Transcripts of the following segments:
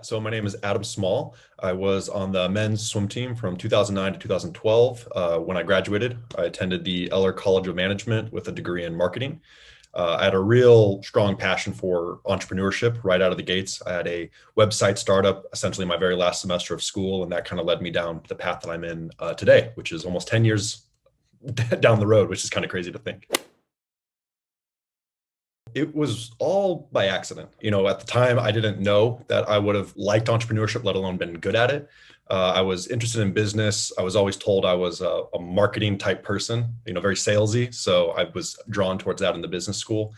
So my name is Adam Small. I was on the men's swim team from 2009 to 2012. When I graduated, I attended the Eller College of Management with a degree in marketing. I had a real strong passion for entrepreneurship right out of the gates. I had a website startup essentially my very last semester of school, and that kind of led me down the path that I'm in today, which is almost 10 years down the road, which is kind of crazy to think. It was all by accident. At the time, I didn't know that I would have liked entrepreneurship, let alone been good at it. I was interested in business. I was always told I was a marketing type person, very salesy. So I was drawn towards that in the business school.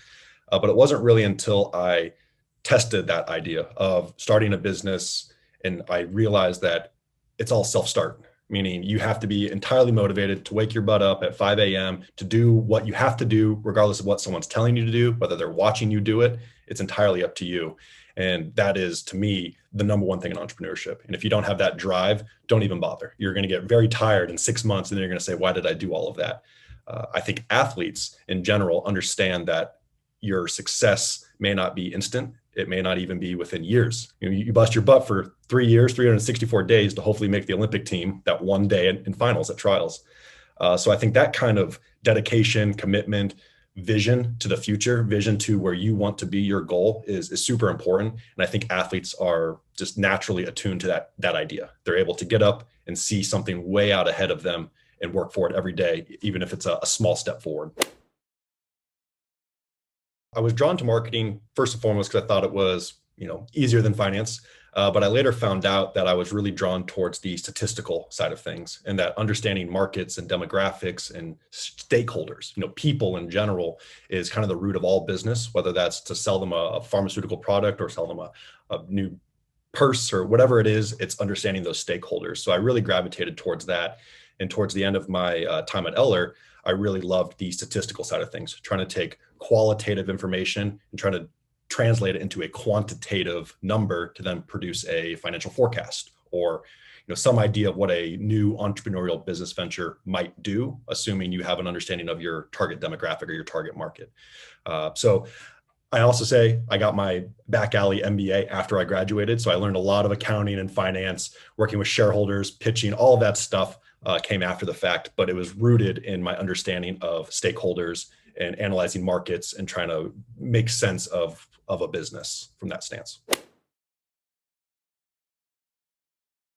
But it wasn't really until I tested that idea of starting a business and I realized that it's all self-start, meaning you have to be entirely motivated to wake your butt up at 5 a.m. to do what you have to do, regardless of what someone's telling you to do, whether they're watching you do it. It's entirely up to you. And that is, to me, the number one thing in entrepreneurship. And if you don't have that drive, don't even bother. You're going to get very tired in 6 months, and then you're going to say, why did I do all of that? I think athletes in general understand that your success may not be instant. It may not even be within years. You bust your butt for 3 years, 364 days to hopefully make the Olympic team that one day in finals at trials. So I think that kind of dedication, commitment, vision to the future, vision to where you want to be, your goal is super important. And I think athletes are just naturally attuned to that idea. They're able to get up and see something way out ahead of them and work for it every day, even if it's a small step forward. I was drawn to marketing first and foremost because I thought it was, easier than finance. But I later found out that I was really drawn towards the statistical side of things, and that understanding markets and demographics and stakeholders, people in general, is kind of the root of all business, whether that's to sell them a pharmaceutical product or sell them a new purse or whatever it is. It's understanding those stakeholders. So I really gravitated towards that. And towards the end of my time at Eller, I really loved the statistical side of things, trying to take qualitative information and trying to translate it into a quantitative number to then produce a financial forecast or some idea of what a new entrepreneurial business venture might do, assuming you have an understanding of your target demographic or your target market. So I also say I got my back alley MBA after I graduated. So I learned a lot of accounting and finance, working with shareholders, pitching, all of that stuff came after the fact, but it was rooted in my understanding of stakeholders and analyzing markets and trying to make sense of a business from that stance.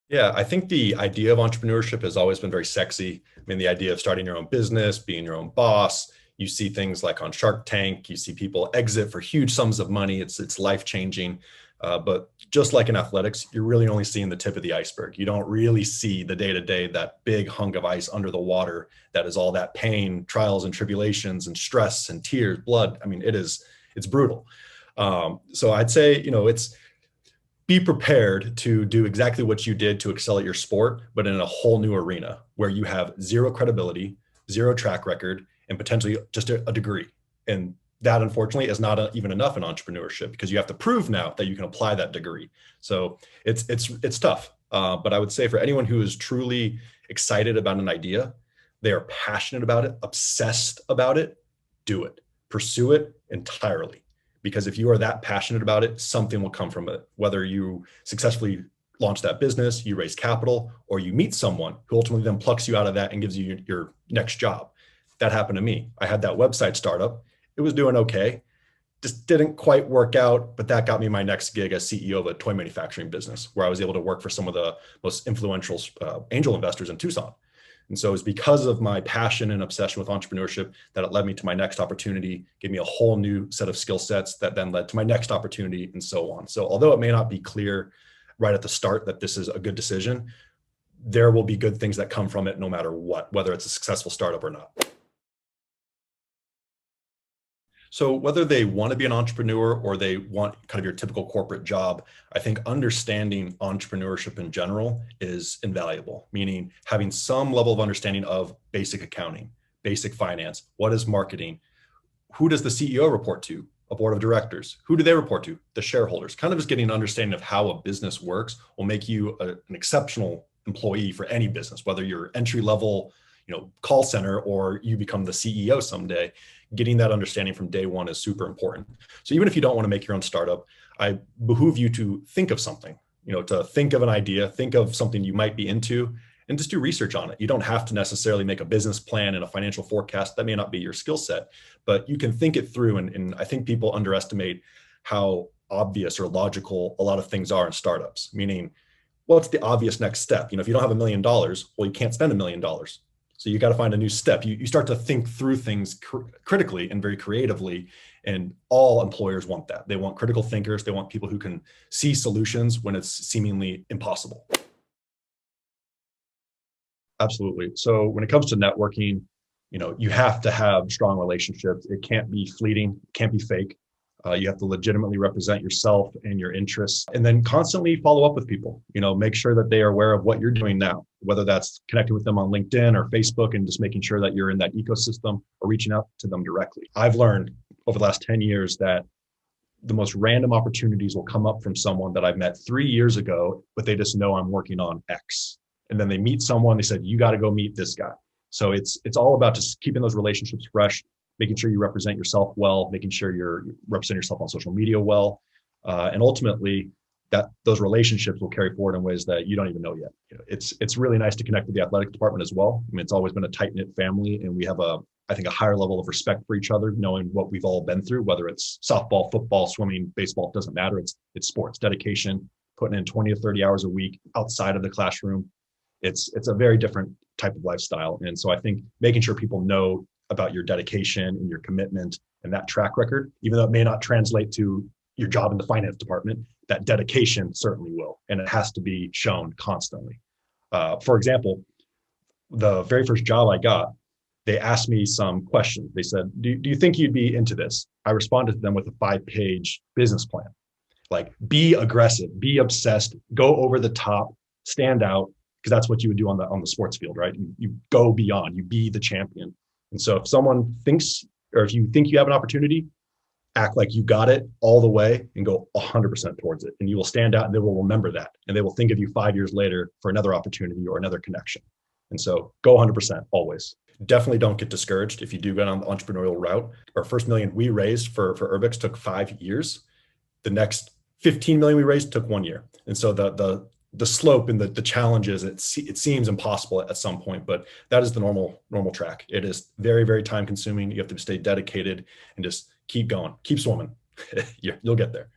Yeah, I think the idea of entrepreneurship has always been very sexy. I mean, the idea of starting your own business, being your own boss. You see things like on Shark Tank, you see people exit for huge sums of money. It's life-changing. But just like in athletics, you're really only seeing the tip of the iceberg. You don't really see the day-to-day, that big hunk of ice under the water that is all that pain, trials and tribulations and stress and tears, blood. I mean, it's brutal. So I'd say, it's be prepared to do exactly what you did to excel at your sport, but in a whole new arena where you have zero credibility, zero track record, and potentially just a degree. And that, unfortunately, is not even enough in entrepreneurship because you have to prove now that you can apply that degree. So it's tough. But I would say for anyone who is truly excited about an idea, they are passionate about it, obsessed about it, do it, pursue it entirely. Because if you are that passionate about it, something will come from it. Whether you successfully launch that business, you raise capital, or you meet someone who ultimately then plucks you out of that and gives you your next job. That happened to me. I had that website startup. It was doing okay. Just didn't quite work out, but that got me my next gig as CEO of a toy manufacturing business where I was able to work for some of the most influential angel investors in Tucson. And so it's because of my passion and obsession with entrepreneurship that it led me to my next opportunity, gave me a whole new set of skill sets that then led to my next opportunity and so on. So although it may not be clear right at the start that this is a good decision, there will be good things that come from it no matter what, whether it's a successful startup or not. So whether they want to be an entrepreneur or they want kind of your typical corporate job, I think understanding entrepreneurship in general is invaluable, meaning having some level of understanding of basic accounting, basic finance, what is marketing, who does the CEO report to, a board of directors, who do they report to, the shareholders. Kind of just getting an understanding of how a business works will make you an exceptional employee for any business, whether you're entry level, call center, or you become the CEO someday. Getting that understanding from day one is super important. So even if you don't want to make your own startup, I behoove you to think of something. to think of an idea, think of something you might be into, and just do research on it. You don't have to necessarily make a business plan and a financial forecast. That may not be your skill set, but you can think it through. And I think people underestimate how obvious or logical a lot of things are in startups, meaning, what's the obvious next step? If you don't have $1 million, well, you can't spend $1 million. So you got to find a new step. You start to think through things critically and very creatively. And all employers want that. They want critical thinkers. They want people who can see solutions when it's seemingly impossible. Absolutely. So when it comes to networking, you have to have strong relationships. It can't be fleeting, it can't be fake. You have to legitimately represent yourself and your interests, and then constantly follow up with people. Make sure that they are aware of what you're doing now, whether that's connecting with them on LinkedIn or Facebook and just making sure that you're in that ecosystem, or reaching out to them directly. I've learned over the last 10 years that the most random opportunities will come up from someone that I've met 3 years ago, but they just know I'm working on X. And then they meet someone, they said, you got to go meet this guy. So it's all about just keeping those relationships fresh, making sure you represent yourself well, making sure you're representing yourself on social media well. And ultimately, that those relationships will carry forward in ways that you don't even know yet. It's really nice to connect with the athletic department as well. I mean, it's always been a tight-knit family, and we have I think a higher level of respect for each other, knowing what we've all been through, whether it's softball, football, swimming, baseball, it doesn't matter. It's sports, dedication, putting in 20 to 30 hours a week outside of the classroom. It's a very different type of lifestyle. And so I think making sure people know about your dedication and your commitment and that track record, even though it may not translate to your job in the finance department, that dedication certainly will. And it has to be shown constantly. For example, the very first job I got, they asked me some questions. They said, do you think you'd be into this? I responded to them with a 5-page business plan. Like, be aggressive, be obsessed, go over the top, stand out, because that's what you would do on the sports field, right? You go beyond, you be the champion. And so if someone thinks, or if you think you have an opportunity, act like you got it all the way and go 100% towards it. And you will stand out, and they will remember that. And they will think of you 5 years later for another opportunity or another connection. And so go 100% always. Definitely don't get discouraged if you do go on the entrepreneurial route. Our first million we raised for Urbix took 5 years. The next 15 million we raised took 1 year. And so the slope and the challenges, it seems impossible at some point, but that is the normal track. It is very, very time consuming. You have to stay dedicated and just keep going, keep swimming. You'll get there.